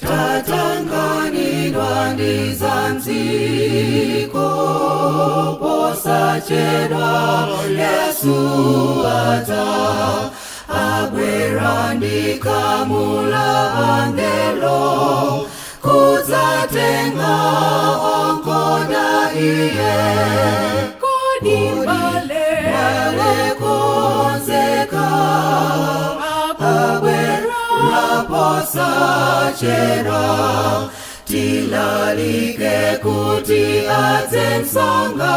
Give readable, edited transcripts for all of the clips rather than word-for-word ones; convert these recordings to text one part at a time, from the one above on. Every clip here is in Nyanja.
tatanganidwa ndizanziko posachedwa Yesu ata abwera ndikamula angelo kudzatenga onkonda iye kodibale konzeka abwera posachedwa tilalike kuti adzensonga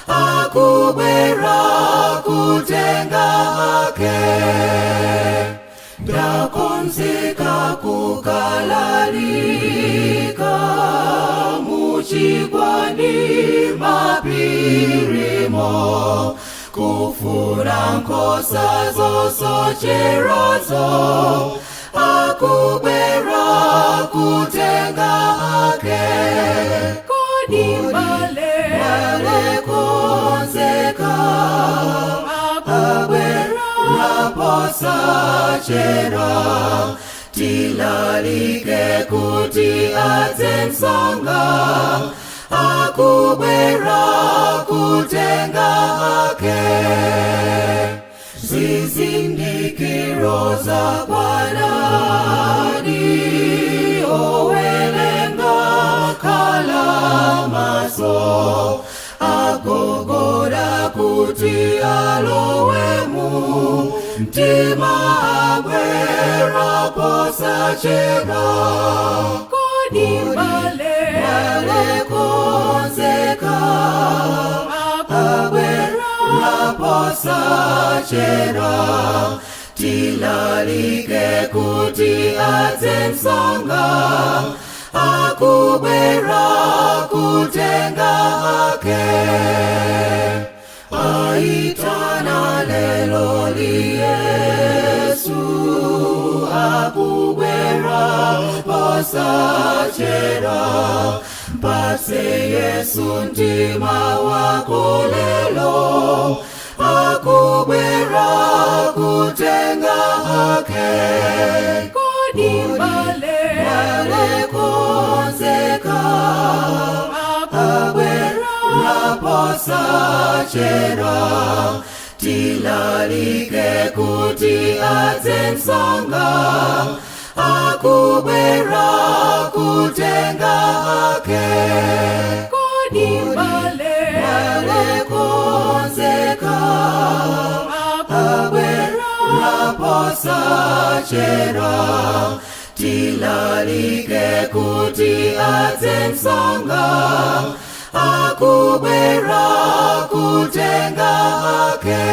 akubwera kutenga ake ndakonzeka kukalalika muchikwani mapirimo kufuna nkhosa zosocherazo akubwera kutenga ake kodibale konzeka abwera posachedwa tilalike kuti adzensonga akubwera kutenga ake zizindikiro zakwanani owelenga kalamaso agogoda kuti alowemu mtima abwera posachedwa kodibale konzeka abwera posachedwa tilalike kuti adzensonga akubwera kutenga ake aitana lelo li Yesu akubwera posachedwa mpatse Yesu mtima wako lelo akubwera kutenga ake kodibale konzeka abwera posachedwa tilalike kuti adzensonga akubwera kutenga ake kodibale konzeka abwera posachedwa tilalike kuti adzensonga akubwera kutenga ake